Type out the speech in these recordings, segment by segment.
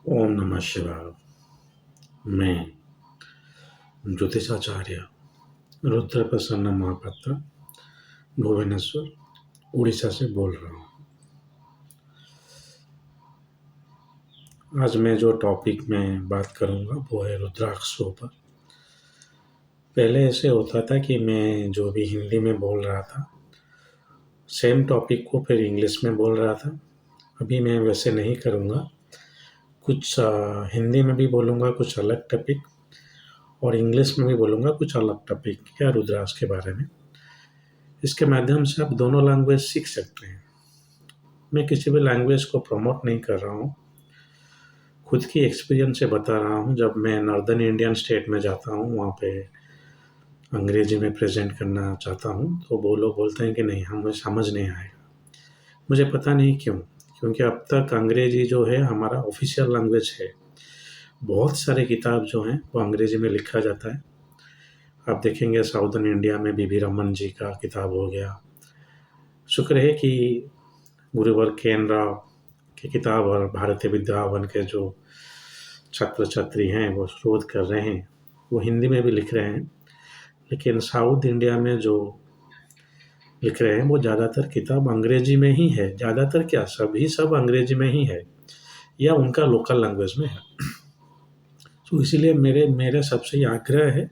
ओम नमः शिवाय। मैं ज्योतिषाचार्य रुद्र प्रसन्न महापात्र भुवनेश्वर उड़ीसा से बोल रहा हूँ। आज मैं जो टॉपिक में बात करूँगा वो है रुद्राक्षों पर। पहले ऐसे होता था कि मैं जो भी हिंदी में बोल रहा था सेम टॉपिक को फिर इंग्लिश में बोल रहा था। अभी मैं वैसे नहीं करूँगा। कुछ हिंदी में भी बोलूँगा कुछ अलग टॉपिक, और इंग्लिश में भी बोलूँगा कुछ अलग टॉपिक या रुद्राक्ष के बारे में। इसके माध्यम से आप दोनों लैंग्वेज सीख सकते हैं। मैं किसी भी लैंग्वेज को प्रमोट नहीं कर रहा हूँ, खुद की एक्सपीरियंस से बता रहा हूँ। जब मैं नॉर्दर्न इंडियन स्टेट में जाता हूँ वहाँ पे अंग्रेजी में प्रेजेंट करना चाहता हूँ तो वो लोग बोलते हैं कि नहीं, हमें समझ नहीं आएगा। मुझे पता नहीं क्यों, क्योंकि अब तक अंग्रेजी जो है हमारा ऑफिशियल लैंग्वेज है। बहुत सारे किताब जो हैं वो अंग्रेजी में लिखा जाता है। आप देखेंगे साउदर्न इंडिया में बीवी रमन जी का किताब हो गया। शुक्र है कि गुरुवर केन राव की किताब और भारतीय विद्याभवन के जो छात्र छात्री हैं वो शोध कर रहे हैं, वो हिंदी में भी लिख रहे हैं। लेकिन साउथ इंडिया में जो लिख रहे हैं वो ज़्यादातर किताब अंग्रेजी में ही है। ज़्यादातर क्या, सभी सब अंग्रेजी में ही है या उनका लोकल लैंग्वेज में है। तो इसीलिए मेरे मेरे सबसे ये आग्रह है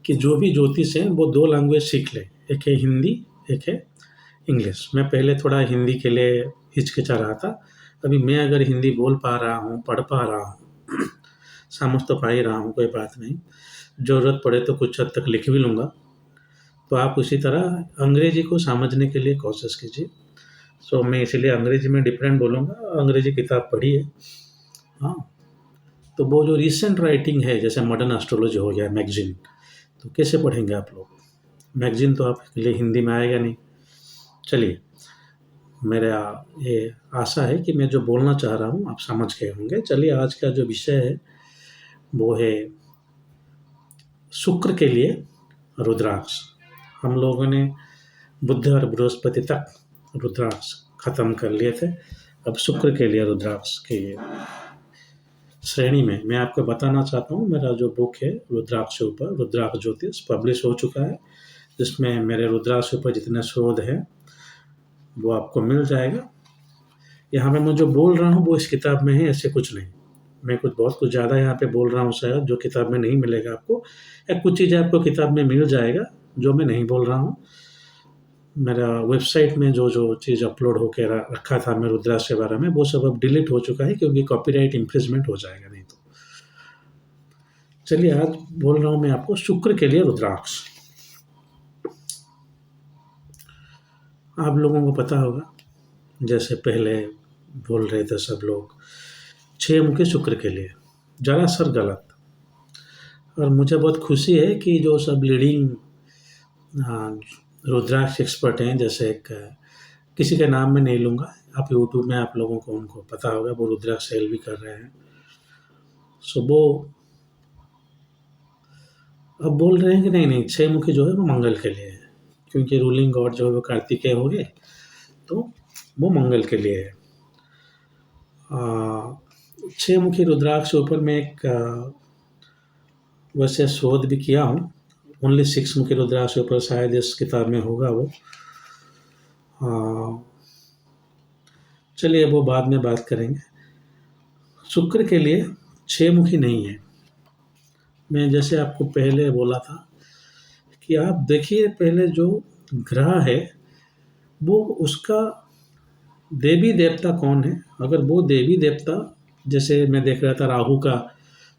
कि जो भी ज्योतिष हैं वो दो लैंग्वेज सीख लें। एक है हिंदी, एक है इंग्लिश। मैं पहले थोड़ा हिंदी के लिए हिचकिचा रहा था। अभी मैं अगर हिंदी बोल पा रहा हूँ, पढ़ पा रहा हूँ, समझ तो पा ही रहा हूँ, कोई बात नहीं। ज़रूरत पड़े तो कुछ हद तक लिख भी लूँगा। तो आप उसी तरह अंग्रेजी को समझने के लिए कोशिश कीजिए। सो मैं इसीलिए अंग्रेजी में डिफरेंट बोलूँगा। अंग्रेजी किताब पढ़ी है। हाँ, तो वो जो रिसेंट राइटिंग है जैसे मॉडर्न एस्ट्रोलॉजी हो गया मैगज़ीन, तो कैसे पढ़ेंगे आप लोग? मैगज़ीन तो आपके लिए हिंदी में आएगा नहीं। चलिए, मेरा ये आशा है कि मैं जो बोलना चाह रहा हूँ आप समझ गए होंगे। चलिए, आज का जो विषय है वो है शुक्र के लिए रुद्राक्ष। हम लोगों ने बुध और बृहस्पति तक रुद्राक्ष खत्म कर लिए थे। अब शुक्र के लिए रुद्राक्ष की श्रेणी में मैं आपको बताना चाहता हूँ। मेरा जो बुक है रुद्राक्ष के ऊपर, रुद्राक्ष ज्योतिष, पब्लिश हो चुका है, जिसमें मेरे रुद्राक्ष के ऊपर जितने शोध हैं वो आपको मिल जाएगा। यहाँ पे मैं जो बोल रहा हूँ वो इस किताब में है, ऐसे कुछ नहीं। मैं बहुत कुछ ज़्यादा यहाँ पे बोल रहा हूँ शायद, जो किताब में नहीं मिलेगा आपको, या कुछ चीज़ें आपको किताब में मिल जाएगा जो मैं नहीं बोल रहा हूँ। मेरा वेबसाइट में जो जो चीज़ अपलोड होके रखा था मैं रुद्राक्ष के बारे में, वो सब अब डिलीट हो चुका है क्योंकि कॉपीराइट इन्फ्रिंजमेंट हो जाएगा नहीं तो। चलिए, आज बोल रहा हूँ मैं आपको शुक्र के लिए रुद्राक्ष। आप लोगों को पता होगा, जैसे पहले बोल रहे थे सब लोग, 6 मुखी शुक्र के लिए, ज़रा सर गलत। और मुझे बहुत खुशी है कि जो सब लीडिंग रुद्राक्ष एक्सपर्ट हैं, जैसे एक किसी के नाम में नहीं लूँगा, आप यूट्यूब में आप लोगों को उनको पता होगा, वो रुद्राक्ष सेल भी कर रहे हैं। सो वो अब बोल रहे हैं कि नहीं नहीं, 6 मुखी जो है वो मंगल के लिए है, क्योंकि रूलिंग गॉड जो है वो कार्तिकेय हो गए, तो वो मंगल के लिए है। 6 मुखी रुद्राक्ष के ऊपर मैं एक वैसे शोध भी किया हूँ। ओनली 6 मुखी रुद्राक्ष के ऊपर शायद इस किताब में होगा वो। चलिए, वो बाद में बात करेंगे। शुक्र के लिए 6 मुखी नहीं है। मैं जैसे आपको पहले बोला था कि आप देखिए, पहले जो ग्रह है वो उसका देवी देवता कौन है। अगर वो देवी देवता, जैसे मैं देख रहा था राहु का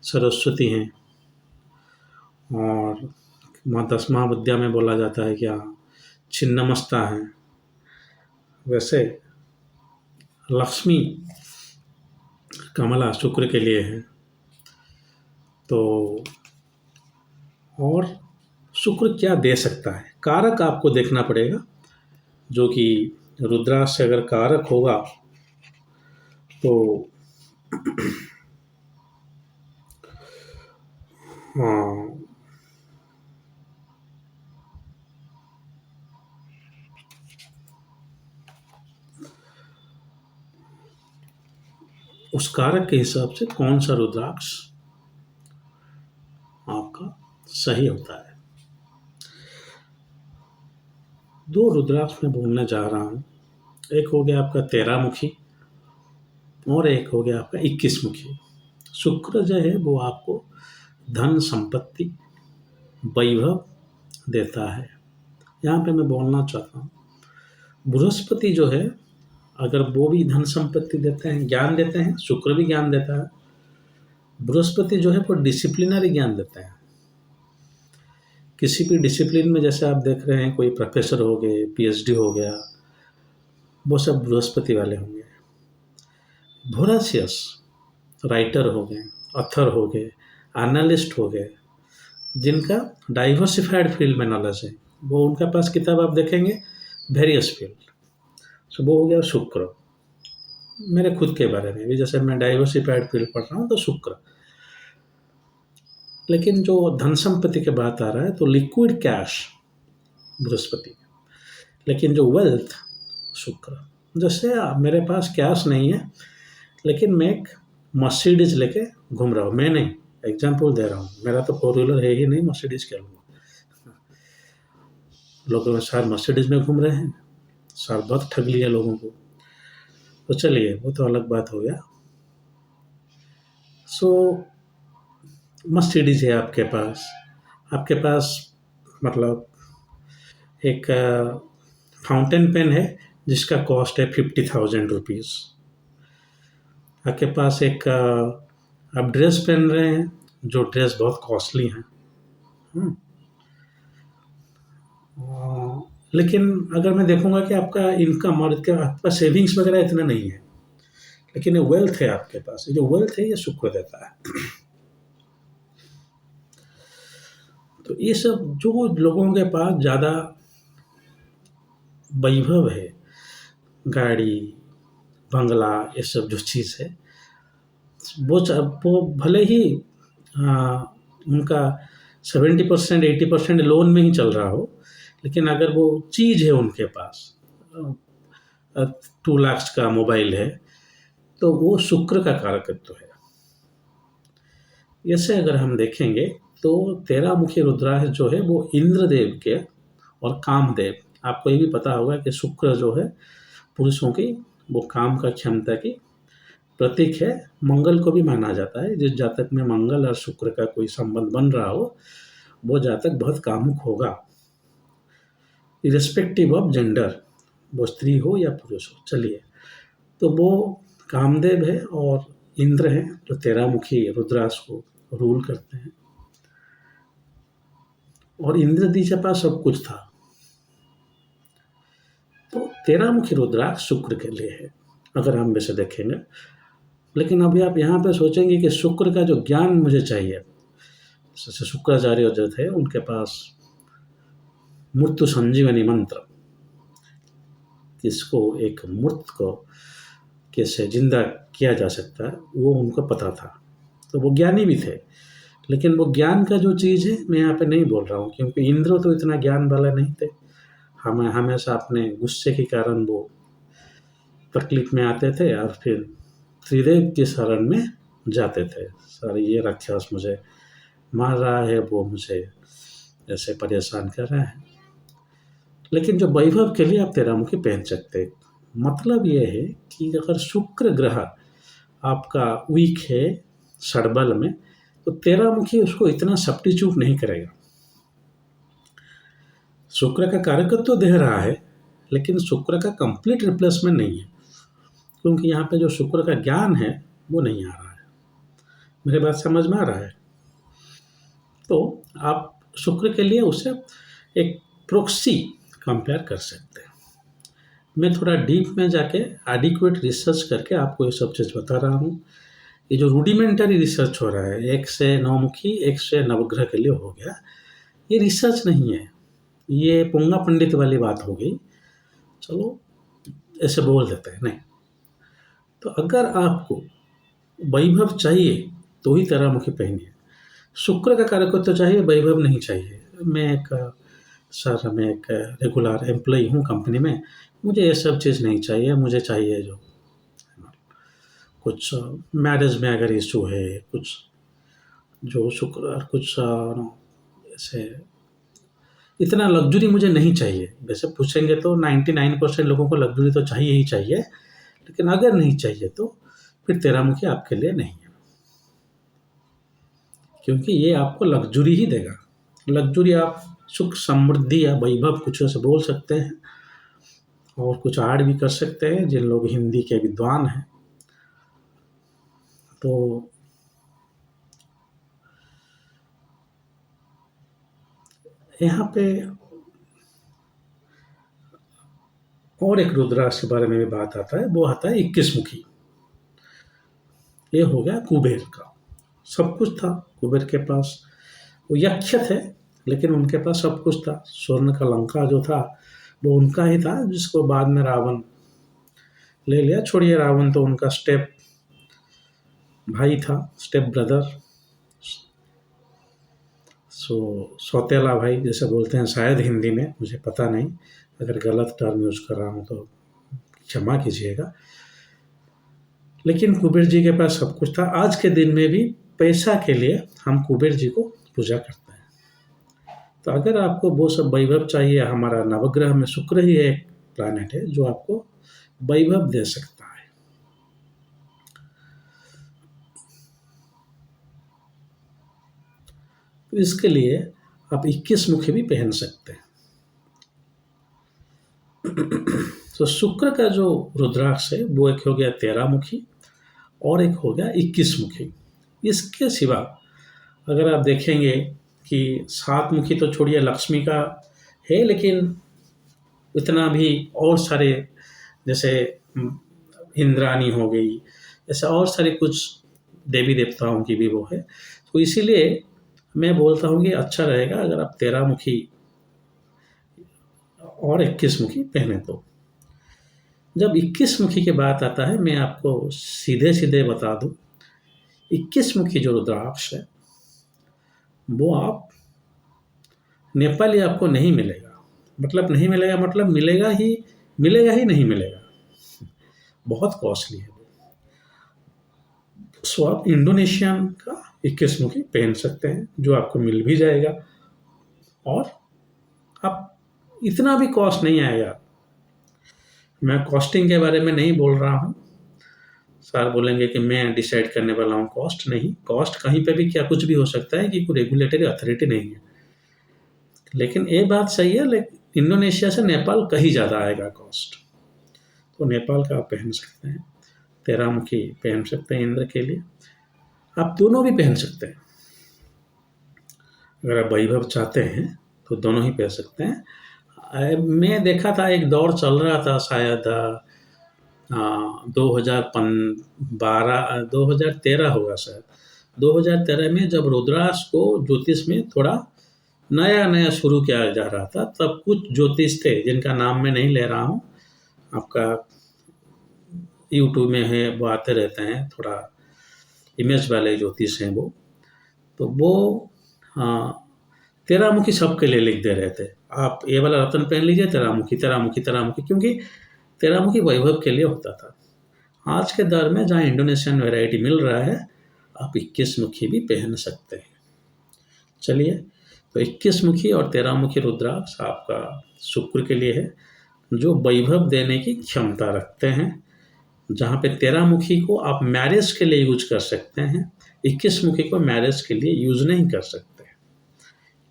सरस्वती हैं, और माँ 10वां विद्या में बोला जाता है क्या, छिन्नमस्ता है, वैसे लक्ष्मी कमला शुक्र के लिए है। तो और शुक्र क्या दे सकता है, कारक आपको देखना पड़ेगा, जो कि रुद्राक्ष से अगर कारक होगा तो हाँ, उस कारक के हिसाब से कौन सा रुद्राक्ष आपका सही होता है। 2 रुद्राक्ष मैं बोलने जा रहा हूँ। एक हो गया आपका 13 मुखी और एक हो गया आपका 21 मुखी। शुक्र जो है वो आपको धन संपत्ति वैभव देता है। यहाँ पे मैं बोलना चाहता हूँ, बृहस्पति जो है अगर वो भी धन संपत्ति देते हैं, ज्ञान देते हैं, शुक्र भी ज्ञान देता है। बृहस्पति जो है वो डिसिप्लिनरी ज्ञान देता है। किसी भी डिसिप्लिन में जैसे आप देख रहे हैं कोई प्रोफेसर हो गए, पीएचडी हो गया, वो सब बृहस्पति वाले होंगे। वोराशियस राइटर हो गए, ऑथर हो गए, एनालिस्ट हो गए, जिनका डाइवर्सिफाइड फील्ड में नॉलेज है, वो उनके पास किताब आप देखेंगे वेरियस फील्ड। सो वो हो गया शुक्र। मेरे खुद के बारे में भी जैसे मैं डाइवर्सिफाइड फील्ड पढ़ रहा हूँ तो शुक्र। लेकिन जो धन संपत्ति के बात आ रहा है तो लिक्विड कैश बृहस्पति, लेकिन जो वेल्थ शुक्र। जैसे मेरे पास कैश नहीं है लेकिन मैं एक मर्सिडीज लेके घूम रहा हूँ, मैं नहीं, एग्जाम्पल दे रहा हूँ, मेरा तो 4 व्हीलर है ही नहीं, मर्सिडीज क्या लूँगा। लोग शायद मर्सिडीज में घूम रहे हैं, शायद बहुत ठग लिया लोगों को। तो चलिए वो तो अलग बात हो गया। सो मर्सिडीज है आपके पास मतलब एक फाउंटेन पेन है जिसका कॉस्ट है 50,000 रुपीज़। आपके पास एक आप ड्रेस पहन रहे हैं जो ड्रेस बहुत कॉस्टली है। लेकिन अगर मैं देखूंगा कि आपका इनकम और आपका सेविंग्स वगैरह इतना नहीं है, लेकिन ये वेल्थ है आपके पास, ये जो वेल्थ है ये शुक्र देता है। तो ये सब जो लोगों के पास ज़्यादा वैभव है, गाड़ी बंगला ये सब जो चीज़ है, वो भले ही उनका 70% 80% लोन में ही चल रहा हो, लेकिन अगर वो चीज़ है उनके पास 2 लाख का मोबाइल है तो वो शुक्र का कारकत्व है। ऐसे अगर हम देखेंगे तो 13 मुखी रुद्राक्ष जो है वो इंद्रदेव के और कामदेव, आपको ये भी पता होगा कि शुक्र जो है पुरुषों की वो काम का क्षमता की प्रतीक है। मंगल को भी माना जाता है, जिस जातक में मंगल और शुक्र का कोई संबंध बन रहा हो वो जातक बहुत कामुक होगा, इरेस्पेक्टिव ऑफ जेंडर, वो स्त्री हो या पुरुष हो। चलिए, तो वो कामदेव है और इंद्र है जो 13 मुखी रुद्राक्ष को रूल करते हैं। और इंद्र जी के पास सब कुछ था, तो 13 मुखी रुद्राक्ष शुक्र के लिए है अगर हम वैसे देखेंगे। लेकिन अभी आप यहाँ पे सोचेंगे कि शुक्र का जो ज्ञान मुझे चाहिए, जैसे शुक्राचार्य जो थे उनके पास मृत्यु संजीवनी मंत्र, किसको एक मृत को कैसे जिंदा किया जा सकता है वो उनको पता था, तो वो ज्ञानी भी थे। लेकिन वो ज्ञान का जो चीज़ है मैं यहाँ पे नहीं बोल रहा हूँ, क्योंकि इंद्र तो इतना ज्ञान वाला नहीं थे। हमें हमेशा अपने गुस्से के कारण वो तकलीफ में आते थे और फिर त्रिदेव की शरण में जाते थे। सर ये राक्षस मुझे मार रहा है, वो मुझे ऐसे परेशान कर रहा है। लेकिन जो वैभव के लिए आप 13 मुखी पहन सकते हैं। मतलब ये है कि अगर शुक्र ग्रह आपका वीक है षडबल में, तो 13 मुखी उसको इतना सब्स्टिट्यूट नहीं करेगा। शुक्र का कारकत्व तो दे रहा है, लेकिन शुक्र का कंप्लीट रिप्लेसमेंट नहीं है, क्योंकि यहाँ पे जो शुक्र का ज्ञान है वो नहीं आ रहा है। मेरे बात समझ में आ रहा है? तो आप शुक्र के लिए उसे एक प्रोक्सी कंपेयर कर सकते हैं। मैं थोड़ा डीप में जाके एडिक्वेट रिसर्च करके आपको ये सब चीज़ बता रहा हूँ। ये जो रूडिमेंटरी रिसर्च हो रहा है 1 से 9 मुखी 1 से नवग्रह के लिए हो गया, ये रिसर्च नहीं है, ये पुंगा पंडित वाली बात हो गई। चलो ऐसे बोल देते हैं, नहीं तो अगर आपको वैभव चाहिए तो ही 13 मुखी पहनिए। शुक्र का कारकत्व तो चाहिए, वैभव नहीं चाहिए। मैं एक रेगुलर एम्प्लॉई हूँ कंपनी में, मुझे ये सब चीज़ नहीं चाहिए, मुझे चाहिए जो कुछ मैरिज में अगर इशू है, कुछ जो शुक्र और कुछ ऐसे इतना लग्ज़री मुझे नहीं चाहिए। वैसे पूछेंगे तो 99% लोगों को लग्ज़री तो चाहिए ही चाहिए, लेकिन अगर नहीं चाहिए तो फिर तेरामुखी आपके लिए नहीं है। क्योंकि ये आपको लग्ज़री ही देगा। लग्ज़री आप सुख, समृद्धि या वैभव कुछ ऐसे बोल सकते हैं, और कुछ ऐड भी कर सकते हैं जिन लोग हिंदी के विद्वान हैं। तो यहाँ पे और एक रुद्राक्ष के बारे में भी बात आता है, वो आता है 21 मुखी। ये हो गया कुबेर का, सब कुछ था कुबेर के पास। वो यक्ष थे, लेकिन उनके पास सब कुछ था। स्वर्ण का लंका जो था वो उनका ही था, जिसको बाद में रावण ले लिया। छोड़िए, रावण तो उनका स्टेप भाई था, स्टेप ब्रदर, सौतेला भाई जैसे बोलते हैं शायद हिंदी में, मुझे पता नहीं। अगर गलत टर्म यूज कर रहा हूँ तो क्षमा कीजिएगा। लेकिन कुबेर जी के पास सब कुछ था। आज के दिन में भी पैसा के लिए हम कुबेर जी को पूजा करते हैं। तो अगर आपको वो सब वैभव चाहिए, हमारा नवग्रह में शुक्र ही एक प्लैनेट है जो आपको वैभव दे सकता है। तो इसके लिए आप 21 मुखी भी पहन सकते हैं। तो शुक्र का जो रुद्राक्ष है वो एक हो गया 13 मुखी और एक हो गया 21 मुखी। इसके सिवा अगर आप देखेंगे कि 7 मुखी तो छोड़िए, लक्ष्मी का है, लेकिन इतना भी और सारे जैसे इंद्राणी हो गई, ऐसा और सारे कुछ देवी देवताओं की भी वो है। तो इसीलिए मैं बोलता हूँ कि अच्छा रहेगा अगर आप 13 मुखी और 21 मुखी पहने। तो जब 21 मुखी की बात आता है, मैं आपको सीधे सीधे बता दूं, 21 मुखी जो रुद्राक्ष है वो आप नेपाली आपको नहीं मिलेगा। मतलब नहीं मिलेगा, मतलब मिलेगा ही नहीं मिलेगा, बहुत कॉस्टली है। सो आप इंडोनेशियन का 21 मुखी पहन सकते हैं, जो आपको मिल भी जाएगा, और आप इतना भी कॉस्ट नहीं आएगा। मैं कॉस्टिंग के बारे में नहीं बोल रहा हूँ। सर बोलेंगे कि मैं डिसाइड करने वाला हूँ, कॉस्ट नहीं। कॉस्ट कहीं पे भी क्या कुछ भी हो सकता है कि कोई रेगुलेटरी अथॉरिटी नहीं है। लेकिन ये बात सही है, लेकिन इंडोनेशिया से नेपाल कहीं ज़्यादा आएगा कॉस्ट। तो नेपाल का आप पहन सकते हैं, 13 मुखी पहन सकते हैं इंद्र के लिए। आप दोनों भी पहन सकते हैं। अगर आप वैभव चाहते हैं तो दोनों ही पहन सकते हैं। मैं देखा था एक दौर चल रहा था, शायद 2013 होगा शायद। 2013 में जब रुद्राक्ष को ज्योतिष में थोड़ा नया नया शुरू किया जा रहा था, तब कुछ ज्योतिष थे जिनका नाम मैं नहीं ले रहा हूँ, आपका यूट्यूब में है, वो आते रहते हैं, थोड़ा इमेज वाले ज्योतिष हैं वो। तो वो 13 मुखी सबके लिए लिख दे रहे थे, आप ये वाला रतन पहन लीजिए, 13 मुखी 13 मुखी 13 मुखी, क्योंकि 13 मुखी वैभव के लिए होता था। आज के दौर में जहाँ इंडोनेशियन वैरायटी मिल रहा है, आप 21 मुखी भी पहन सकते हैं। चलिए, तो 21 मुखी और 13 मुखी रुद्राक्ष आपका शुक्र के लिए है, जो वैभव देने की क्षमता रखते हैं। जहाँ पे 13 मुखी को आप मैरिज के लिए यूज कर सकते हैं, 21 मुखी को मैरिज के लिए यूज नहीं कर सकते,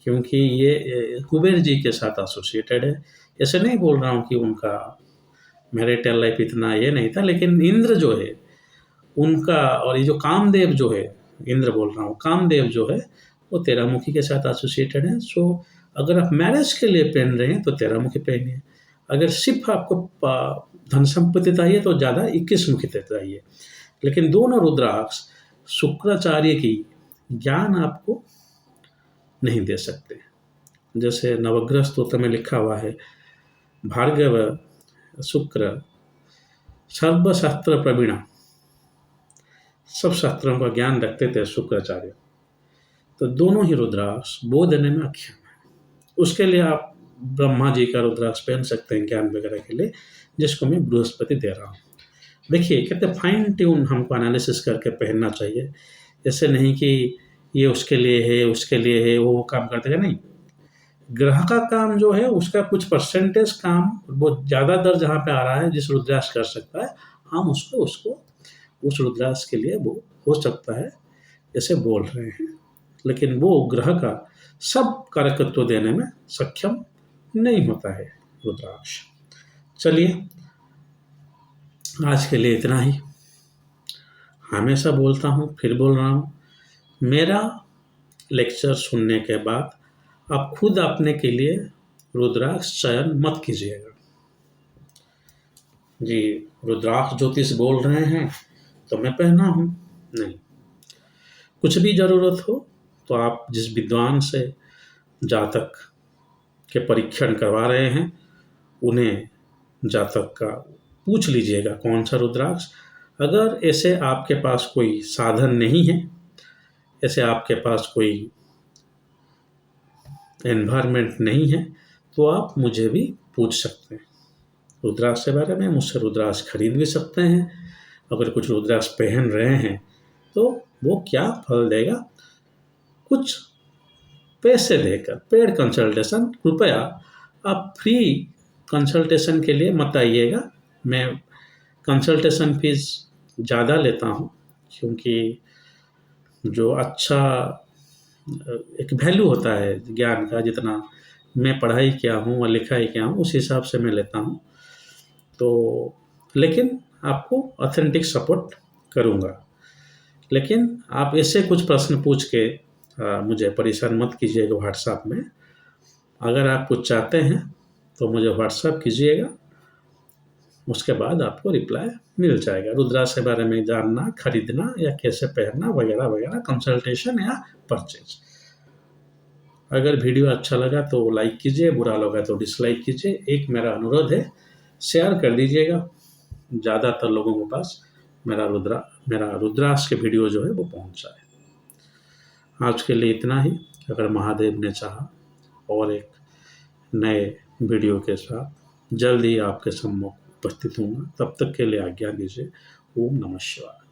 क्योंकि ये कुबेर जी के साथ एसोसिएटेड है। ऐसे नहीं बोल रहा हूँ कि उनका मैरिटल लाइफ इतना ये नहीं था, लेकिन इंद्र जो है उनका, और ये जो कामदेव जो है, इंद्र बोल रहा हूँ, कामदेव जो है वो 13 मुखी के साथ एसोसिएटेड है। सो अगर आप मैरिज के लिए पहन रहे हैं तो 13 मुखी पहनिए। अगर सिर्फ आपको धन संपत्ति चाहिए तो ज़्यादा 21 मुखी चाहिए। लेकिन दोनों रुद्राक्ष शुक्राचार्य की ज्ञान आपको नहीं दे सकते। जैसे नवग्रह स्तोत्र में लिखा हुआ है, भार्गव शुक्र सर्वशास्त्र प्रवीणा, सब शास्त्रों का ज्ञान रखते थे शुक्राचार्य। तो दोनों ही रुद्राक्ष वो देने में अक्षम है। उसके लिए आप ब्रह्मा जी का रुद्राक्ष पहन सकते हैं ज्ञान वगैरह के लिए, जिसको मैं बृहस्पति दे रहा हूँ। देखिए कहते हैं फाइन ट्यून हमको एनालिसिस करके पहनना चाहिए। ऐसे नहीं कि ये उसके लिए है, उसके लिए है, वो काम करते हैं, नहीं। ग्रह का काम जो है उसका कुछ परसेंटेज काम वो ज़्यादा दर जहाँ पे आ रहा है जिस रुद्राक्ष कर सकता है, हम उसको उसको उस रुद्राक्ष के लिए वो हो सकता है जैसे बोल रहे हैं, लेकिन वो ग्रह का सब कारकत्व देने में सक्षम नहीं होता है रुद्राक्ष। चलिए, आज के लिए इतना ही। हमेशा बोलता हूँ, फिर बोल रहा हूँ, मेरा लेक्चर सुनने के बाद आप खुद अपने के लिए रुद्राक्ष चयन मत कीजिएगा। जी, रुद्राक्ष ज्योतिष बोल रहे हैं तो मैं पहना हूँ, नहीं। कुछ भी ज़रूरत हो तो आप जिस विद्वान से जातक के परीक्षण करवा रहे हैं उन्हें जातक का पूछ लीजिएगा कौन सा रुद्राक्ष। अगर ऐसे आपके पास कोई साधन नहीं है, ऐसे आपके पास कोई एनवायरनमेंट नहीं है, तो आप मुझे भी पूछ सकते हैं रुद्राक्ष के बारे में, मुझसे रुद्राक्ष खरीद भी सकते हैं। अगर कुछ रुद्राक्ष पहन रहे हैं तो वो क्या फल देगा, कुछ पैसे देकर पेड कंसल्टेशन, कृपया आप फ्री कंसल्टेशन के लिए मत आइएगा। मैं कंसल्टेशन फीस ज़्यादा लेता हूँ क्योंकि जो अच्छा एक वैल्यू होता है ज्ञान का, जितना मैं पढ़ाई किया हूँ और लिखाई किया हूँ उस हिसाब से मैं लेता हूँ। तो लेकिन आपको ऑथेंटिक सपोर्ट करूँगा। लेकिन आप ऐसे कुछ प्रश्न पूछ के मुझे परेशान मत कीजिएगा व्हाट्सएप में। अगर आप कुछ चाहते हैं तो मुझे व्हाट्सएप कीजिएगा, उसके बाद आपको रिप्लाई मिल जाएगा। रुद्राक्ष के बारे में जानना, खरीदना या कैसे पहनना वगैरह वगैरह, कंसल्टेशन या परचेज। अगर वीडियो अच्छा लगा तो लाइक कीजिए, बुरा लगा तो डिसलाइक कीजिए। एक मेरा अनुरोध है, शेयर कर दीजिएगा ज़्यादातर लोगों के पास मेरा रुद्राक्ष के वीडियो जो है वो पहुंच जाए। आज के लिए इतना ही। अगर महादेव ने चाहा और एक नए वीडियो के साथ जल्द ही आपके सम्मुख उपस्थित हूँगा। तब तक के लिए आज्ञा दीजिए। ओम नमः शिवाय।